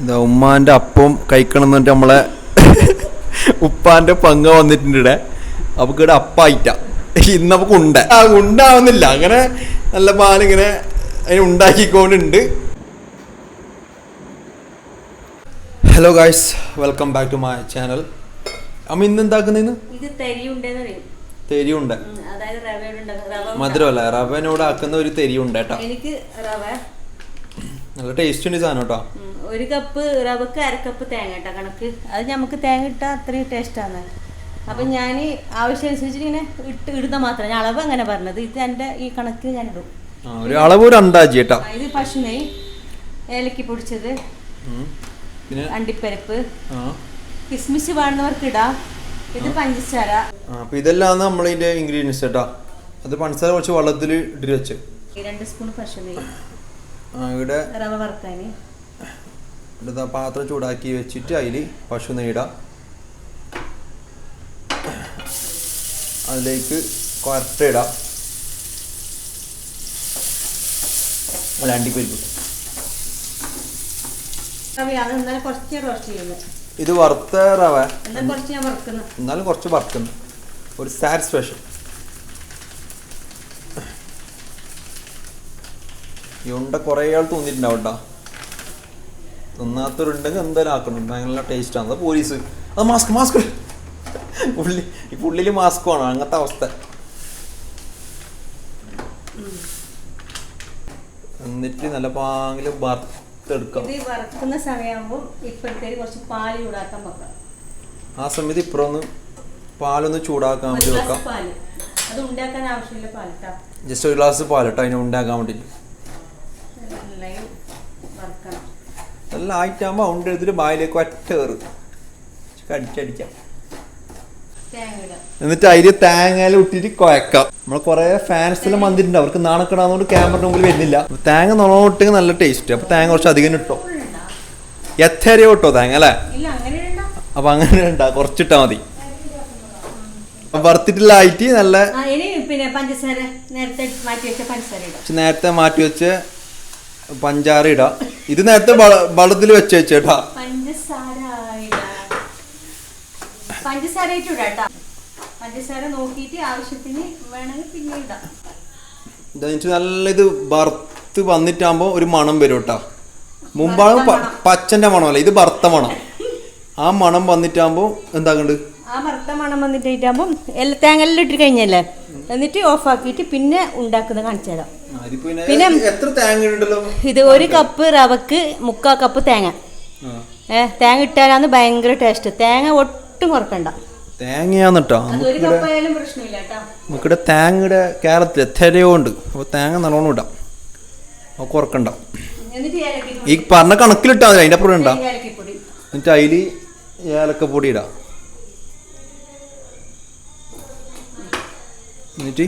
ഇതാ ഉമ്മാൻ്റെ അപ്പം കഴിക്കണം എന്നിട്ട് നമ്മളെ ഉപ്പാൻ്റെ പങ്ക് വന്നിട്ടുണ്ട് ഇവിടെ. നമുക്ക് ഇവിടെ അപ്പായിട്ട ഇന്ന് നമുക്ക് ഉണ്ടാവുന്നില്ല. അങ്ങനെ നല്ല പാലിങ്ങനെ അതിന് ഉണ്ടാക്കിക്കൊണ്ടുണ്ട്. Hello guys, welcome back to my channel. അമ്മ ഇന്ന് എന്താക്കുന്നതിന് തെരിയുണ്ട, മധുരമല്ല റവനോട് ആക്കുന്ന ഒരു തെരിയുണ്ട കേട്ടോ. നല്ല ടേസ്റ്റ് ഉണ്ട് സാധനം കേട്ടോ. ഒരു കപ്പ് റവക്ക് അരക്കപ്പ് തേങ്ങ കേട്ടോ കണക്ക്. അത് നമുക്ക് തേങ്ങ ഇട്ടാൽ അത്രയും ടേസ്റ്റാണ്. അപ്പം ഞാൻ ആവശ്യമനുസരിച്ച് ഇങ്ങനെ ഇടുന്ന മാത്രം ഞാൻ അളവ് അങ്ങനെ പറഞ്ഞത്. ഇത് എൻ്റെ ഈ കണക്കിന് ഞാൻ ഇടും. ഒരു അളവ് ഒരു അണ്ടാജി കേട്ടോ. ഇത് പശു നെയ്യ്, ഏലക്കി പൊടിച്ചത്, അണ്ടിപ്പരിപ്പ്, കിസ്മിസ് വേണമെന്നവർക്ക് ഇടാം. ഇത് പഞ്ചസാര. അപ്പൊ ഇതെല്ലാം നമ്മളിതിന്റെ ഇൻഗ്രീഡിയൻസ് കേട്ടോ. അത് പഞ്ചസാര കുറച്ച് വെള്ളത്തിൽ ഇട്ട് വെച്ച് 2 സ്പൂൺ പശു നെയ്യ്, ഇവിടെ റവ വറുക്കാൻ പാത്രം ചൂടാക്കി വെച്ചിട്ട് അതിൽ പശു നെയ്യിടാം. അതിലേക്ക് കൊരട്ടയിടാം, അണ്ടിപ്പരിപ്പ്. ഇത് വറുത്ത റവ, എന്നാലും കുറച്ച് വറുക്കുന്നു, ഒരു സാറ്റിസ്ഫാക്ഷൻ. ഈ ഉണ്ട കുറേ ആൾ തോന്നിയിട്ടുണ്ടാവും കേട്ടോ. തിന്നാത്തവരുണ്ടെങ്കിൽ എന്തായാലും ആക്കണം. ഭയങ്കര ടേസ്റ്റാണ്. അത് പോലീസ് അത് മാസ്ക് ഈ പുള്ളിയിൽ മാസ്ക് വേണം, അങ്ങനത്തെ അവസ്ഥ. എന്നിട്ട് നല്ല പാങ്ങില് വറുത്തെടുക്കാം. ആ സമയത്ത് ഇപ്പുറം പാലൊന്ന് ചൂടാക്കാൻ വേണ്ടി വെക്കാം. ജസ്റ്റ് 1 ഗ്ലാസ് പാലിട്ടോ അതിനെ ഉണ്ടാക്കാൻ വേണ്ടിട്ട്. നല്ല ആയിട്ടാകുമ്പോൾ ഉണ്ട് എടുത്തിട്ട് ബായിലേക്ക് ഒറ്റ അടിച്ചടിക്കാം. എന്നിട്ട് അതിൽ തേങ്ങയിൽ ഇട്ടിട്ട് കുഴക്കാം. നമ്മൾ കുറെ ഫാൻസ് എല്ലാം വന്നിട്ടുണ്ട്, അവർക്ക് നാണക്കിടാന്നുകൊണ്ട് ക്യാമറ മുമ്പിൽ വരുന്നില്ല. തേങ്ങ നല്ലോണം നല്ല ടേസ്റ്റ്. അപ്പൊ തേങ്ങ കുറച്ച് അധികം ഇട്ടോ, എത്രയോ ഇട്ടോ തേങ്ങ അല്ലേ. അപ്പൊ അങ്ങനെ ഉണ്ടാ, കുറച്ചിട്ടാ മതി. വറുത്തിട്ടില്ലായിട്ട് നല്ല നേരത്തെ മാറ്റി വെച്ച് പഞ്ചാര ഇടാ. ഇത് നേരത്തെ വെള്ളത്തിൽ വെച്ച് വെച്ചേട്ടാ. നല്ല ഇത് വറുത്ത് വന്നിട്ടാകുമ്പോ ഒരു മണം വരും കേട്ടാ. മുമ്പാണ് പച്ചന്റെ മണമല്ല, ഇത് വറുത്ത മണം. ആ മണം വന്നിട്ടാകുമ്പോ എന്താക്കണ്ട്, ആ വറുത്ത മണം വന്നിട്ടാകുമ്പോ തേങ്ങെല്ലാം ഇട്ട് കഴിഞ്ഞല്ലേ, എന്നിട്ട് ഓഫ് ആക്കിയിട്ട് പിന്നെ ഉണ്ടാക്കുന്നത് കാണിച്ചു തരാം. പിന്നെ എത്ര തേങ്ങ ഉണ്ടല്ലോ. ഇത് 1 കപ്പ് റവക്ക് 3/4 കപ്പ് തേങ്ങ. തേങ്ങ ഇട്ടാലാണ് ഭയങ്കര ടേസ്റ്റ്. തേങ്ങ ഒട്ടും കുറക്കണ്ട. തേങ്ങയാന്ന് കേട്ടോ. നമുക്കിവിടെ തേങ്ങയുടെ കേരളത്തിൽ എത്രയോ ഉണ്ട്. അപ്പൊ തേങ്ങ നല്ലോണം ഇടാം, അപ്പൊ കുറക്കണ്ട. ഈ പറഞ്ഞ കണക്കിലിട്ടാ മതി, അതിന്റെ അപ്പുറം ഇടാം. എന്നിട്ട് അതില് ഏലക്കപ്പൊടി ഇടാം. എന്നിട്ട്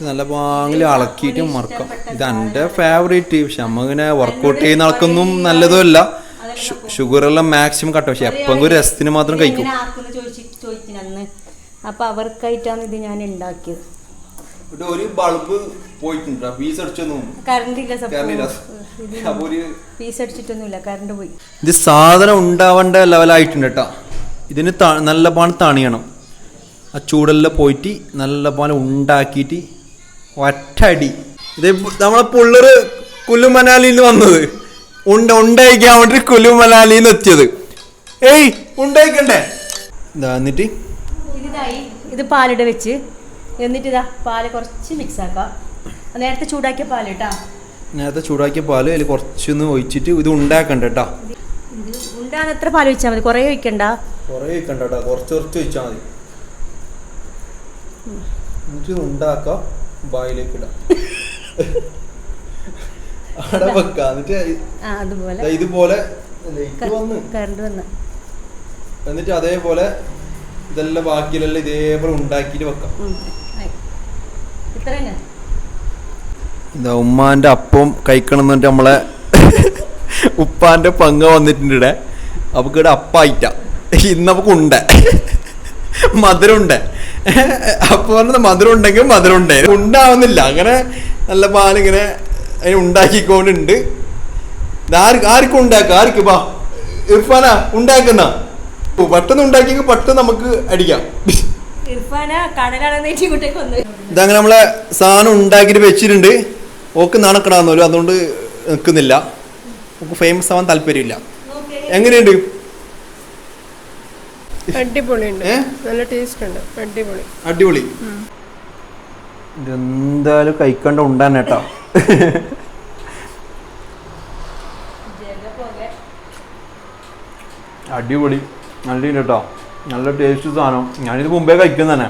നല്ല പാങ്ങിൽ ഇളക്കിയിട്ട് മറക്കാം. ഇത് എൻ്റെ ഫേവറേറ്റ്. പക്ഷെ നമ്മങ്ങനെ വർക്കൗട്ട് ചെയ്യുന്ന ആൾക്കൊന്നും നല്ലതും അല്ല. ഷുഗറെല്ലാം മാക്സിമം കട്ടോ. പക്ഷെ എപ്പോഴും ഒരു രസത്തിന് മാത്രം കഴിക്കും. അപ്പൊ അവർക്കായിട്ടാണ് ഇത് ഞാൻ ഉണ്ടാക്കിയത്. ഒരു ബൾബ് പോയിട്ടുണ്ട്, പീസ് അടിച്ചൊന്നും പീസ് അടിച്ചിട്ടൊന്നുമില്ല, കറണ്ട് പോയി. ഇത് സാധനം ഉണ്ടാവേണ്ട ലെവലായിട്ടുണ്ട് കേട്ടോ. ഇതിന് നല്ല പാണ് തണിയണം. ആ ചൂടെല്ലാം പോയിട്ട് നല്ല പോലെ ഉണ്ടാക്കിയിട്ട് ഒറ്റടി. ഇത് നമ്മളെ പിള്ളേര് കുല്ലു മനാലിയിൽ നിന്ന് വന്നത്, ഉണ്ടായിക്കാൻ വേണ്ടി കുല്ലു മനാലിയിൽ നിന്ന് എത്തിയത്. ഏയ് ഉണ്ടായിക്കണ്ടേ. എന്നിട്ട് ഇത് പാലിട വെച്ച്, എന്നിട്ട് ഇതാ പാല് കുറച്ച് മിക്സ് ആക്കാം. നേരത്തെ ചൂടാക്കിയ പാല് കേട്ടാ. നേരത്തെ ചൂടാക്കിയ പാല് അതിൽ കുറച്ചൊന്ന് ഒഴിച്ചിട്ട് ഇത് ഉണ്ടാക്കണ്ട കേട്ടാ. ഉണ്ടാണ് എത്ര പാല് ഒഴിച്ചാൽ മതി, കുറേ ഒഴിക്കണ്ട. കുറേ ഒഴിക്കണ്ട കേട്ടോ, കുറച്ച് ഒഴിച്ചാൽ മതി. എന്നിട്ട് ഉണ്ടാക്കാം, ബായിലേക്ക് ഇടാം, അവിടെ വെക്കാം. എന്നിട്ട് ഇതുപോലെ കറണ്ട് വന്ന് എന്നിട്ട് അതേപോലെ ഇതെല്ലാം ബാക്കിയിലെല്ലാം ഇതേപോലെ ഉണ്ടാക്കിയിട്ട് വെക്കാം. ഇതാ ഉമ്മാന്റെ അപ്പം കഴിക്കണം എന്നിട്ട് നമ്മളെ ഉപ്പാന്റെ പങ്ക് വന്നിട്ടുണ്ട് ഇവിടെ. നമുക്ക് ഇവിടെ അപ്പായിട്ട ഇന്ന് നമുക്ക് മധുരം ഉണ്ട്. അപ്പൊ പറഞ്ഞത് മധുരം ഉണ്ടെങ്കിൽ മധുരം ഉണ്ടാവുന്നില്ല. അങ്ങനെ നല്ല പാലിങ്ങനെ അതിന് ഉണ്ടാക്കിക്കൊണ്ടുണ്ട്. ആർക്കും ഉണ്ടാക്കാം, ആർക്ക് വാ ഇർഫാന ഉണ്ടാക്കുന്ന പെട്ടെന്ന് ഉണ്ടാക്കി പെട്ടെന്ന് നമുക്ക് അടിക്കാം. ഇതങ്ങനെ നമ്മളെ സാധനം ഉണ്ടാക്കിയിട്ട് വെച്ചിട്ടുണ്ട്. ഓക്ക് നാണക്കടാന്നല്ലോ, അതുകൊണ്ട് നിൽക്കുന്നില്ല. നമുക്ക് ഫേമസ് ആവാൻ താല്പര്യമില്ല. എങ്ങനെയുണ്ട്? അടിപൊളി. ഇതെന്തായാലും കഴിക്കണ്ട ഉണ്ടാൻ കേട്ടോ. അടിപൊളി, നല്ല കേട്ടോ, നല്ല ടേസ്റ്റ് സാധനം. ഞാനിത് മുമ്പേ കഴിക്കുന്നതന്നെ.